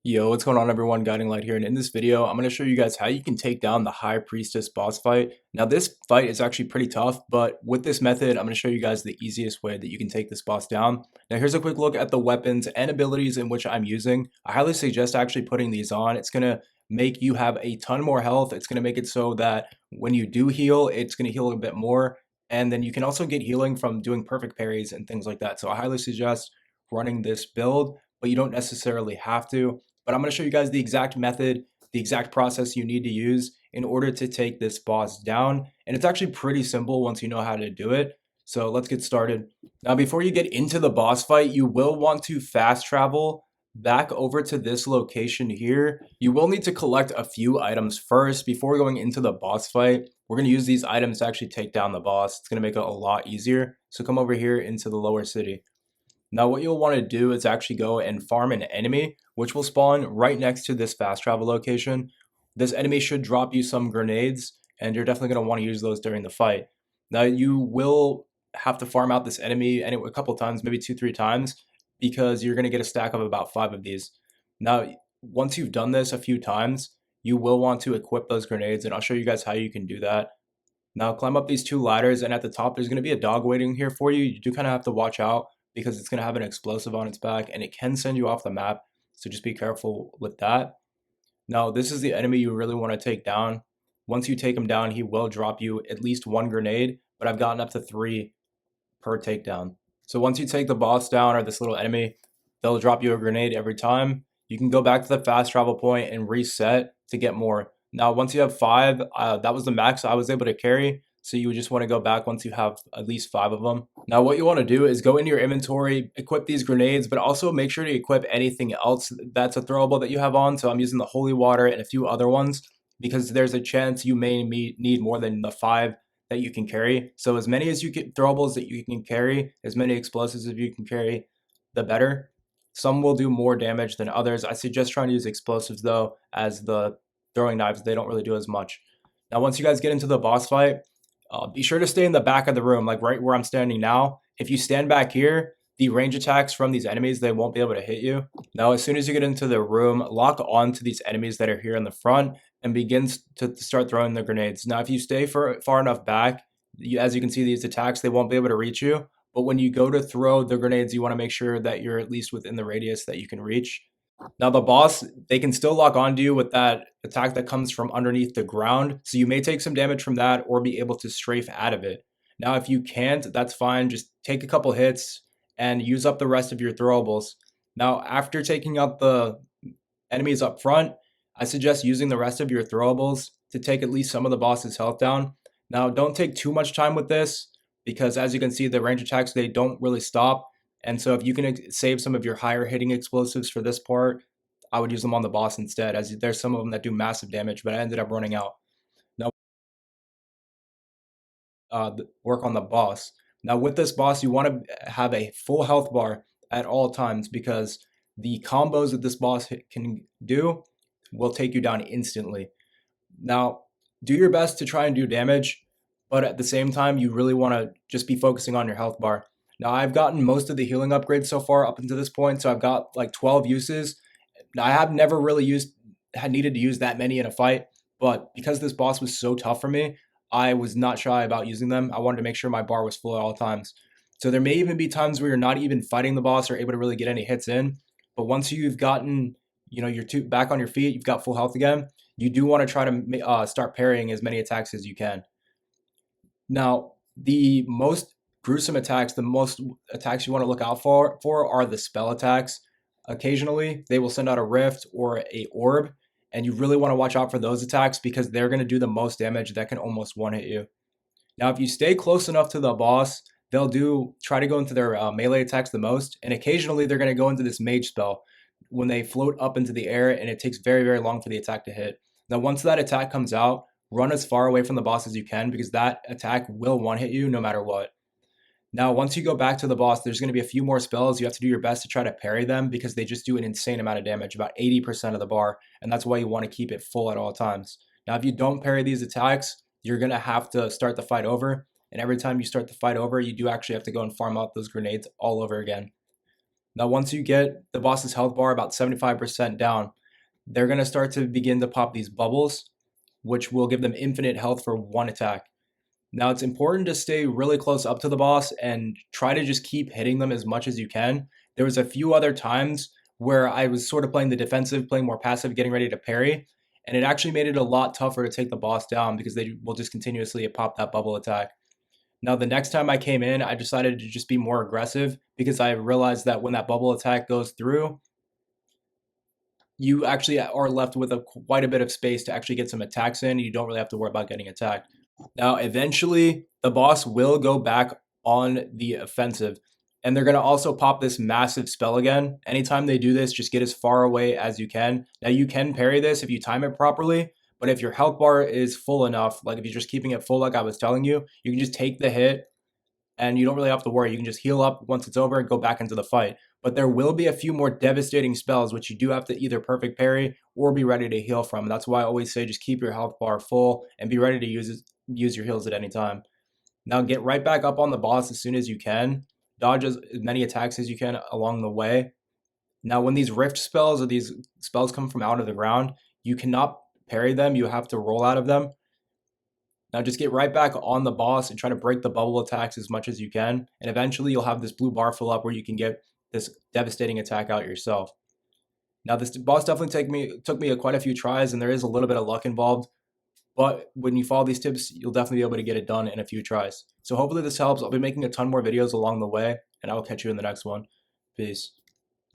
Yo, what's going on everyone? GuidingLight here, and in this video, I'm going to show you guys how you can take down the High Priestess boss fight. Now, this fight is actually pretty tough, but with this method, I'm going to show you guys the easiest way that you can take this boss down. Now, here's a quick look at the weapons and abilities in which I'm using. I highly suggest actually putting these on. It's going to make you have a ton more health. It's going to make it so that when you do heal, it's going to heal a bit more. And then you can also get healing from doing perfect parries and things like that. So I highly suggest running this build, but you don't necessarily have to. But I'm going to show you guys the exact method, the exact process you need to use in order to take this boss down. And it's actually pretty simple once you know how to do it. So let's get started. Now, before you get into the boss fight, you will want to fast travel back over to this location here. You will need to collect a few items first before going into the boss fight. We're going to use these items to actually take down the boss. It's going to make it a lot easier. So come over here into the lower city. Now what you'll want to do is actually go and farm an enemy, which will spawn right next to this fast travel location. This enemy should drop you some grenades, and you're definitely going to want to use those during the fight. Now you will have to farm out this enemy a couple times, maybe 2-3 times, because you're going to get a stack of about 5 of these. Now, once you've done this a few times, you will want to equip those grenades, and I'll show you guys how you can do that. Now climb up these 2 ladders, and at the top there's going to be a dog waiting here for you. You do kind of have to watch out because it's going to have an explosive on its back and it can send you off the map. So just be careful with that. Now, this is the enemy you really want to take down. Once you take him down, he will drop you at least 1 grenade, but I've gotten up to 3 per takedown. So once you take the boss down or this little enemy, they'll drop you a grenade every time. You can go back to the fast travel point and reset to get more. Now, once you have 5, that was the max I was able to carry. So you would just want to go back once you have at least 5 of them. Now what you want to do is go into your inventory, equip these grenades, but also make sure to equip anything else that's a throwable that you have on. So I'm using the holy water and a few other ones because there's a chance you may need more than the 5 that you can carry. So as many as you get throwables that you can carry, as many explosives as you can carry, the better. Some will do more damage than others. I suggest trying to use explosives though, as the throwing knives, they don't really do as much. Now once you guys get into the boss fight, be sure to stay in the back of the room, like right where I'm standing now. If you stand back here, the range attacks from these enemies, they won't be able to hit you. Now, as soon as you get into the room, lock on to these enemies that are here in the front and begin to start throwing the grenades. Now, if you stay far enough back, as you can see, these attacks, they won't be able to reach you. But when you go to throw the grenades, you want to make sure that you're at least within the radius that you can reach. Now the boss, they can still lock onto you with that attack that comes from underneath the ground. So you may take some damage from that or be able to strafe out of it. Now if you can't, that's fine. Just take a couple hits and use up the rest of your throwables. Now after taking out the enemies up front, I suggest using the rest of your throwables to take at least some of the boss's health down. Now don't take too much time with this because as you can see, the range attacks, they don't really stop. And so if you can save some of your higher hitting explosives for this part, I would use them on the boss instead, as there's some of them that do massive damage, but I ended up running out. Now, work on the boss. Now with this boss, you want to have a full health bar at all times because the combos that this boss can do will take you down instantly. Now, do your best to try and do damage, but at the same time, you really want to just be focusing on your health bar. Now, I've gotten most of the healing upgrades so far up until this point, so I've got like 12 uses. Now, I have never really had needed to use that many in a fight, but because this boss was so tough for me, I was not shy about using them. I wanted to make sure my bar was full at all times. So there may even be times where you're not even fighting the boss or able to really get any hits in, but once you've gotten, your back on your feet, you've got full health again, you do want to try to start parrying as many attacks as you can. Now, the most gruesome attacks, the most attacks you want to look out for are the spell attacks. Occasionally, they will send out a rift or a orb, and you really want to watch out for those attacks because they're going to do the most damage that can almost one-hit you. Now, if you stay close enough to the boss, they'll try to go into their melee attacks the most, and occasionally they're going to go into this mage spell when they float up into the air, and it takes very, very long for the attack to hit. Now, once that attack comes out, run as far away from the boss as you can because that attack will one-hit you no matter what. Now, once you go back to the boss, there's going to be a few more spells. You have to do your best to try to parry them because they just do an insane amount of damage, about 80% of the bar, and that's why you want to keep it full at all times. Now, if you don't parry these attacks, you're going to have to start the fight over, and every time you start the fight over, you do actually have to go and farm out those grenades all over again. Now, once you get the boss's health bar about 75% down, they're going to start to begin to pop these bubbles, which will give them infinite health for one attack. Now, it's important to stay really close up to the boss and try to just keep hitting them as much as you can. There was a few other times where I was sort of playing the defensive, playing more passive, getting ready to parry, and it actually made it a lot tougher to take the boss down because they will just continuously pop that bubble attack. Now, the next time I came in, I decided to just be more aggressive because I realized that when that bubble attack goes through, you actually are left with quite a bit of space to actually get some attacks in. You don't really have to worry about getting attacked. Now, eventually, the boss will go back on the offensive, and they're going to also pop this massive spell again. Anytime they do this, just get as far away as you can. Now, you can parry this if you time it properly, but if your health bar is full enough, like if you're just keeping it full like I was telling you, you can just take the hit and you don't really have to worry. You can just heal up once it's over and go back into the fight. But there will be a few more devastating spells, which you do have to either perfect parry or be ready to heal from. And that's why I always say just keep your health bar full and be ready to use your heals at any time. Now get right back up on the boss as soon as you can. Dodge as many attacks as you can along the way. Now when these rift spells or these spells come from out of the ground, you cannot parry them. You have to roll out of them. Now just get right back on the boss and try to break the bubble attacks as much as you can. And eventually you'll have this blue bar fill up where you can get this devastating attack out yourself. Now this boss definitely took me quite a few tries, and there is a little bit of luck involved. But when you follow these tips, you'll definitely be able to get it done in a few tries. So hopefully this helps. I'll be making a ton more videos along the way, and I will catch you in the next one. Peace.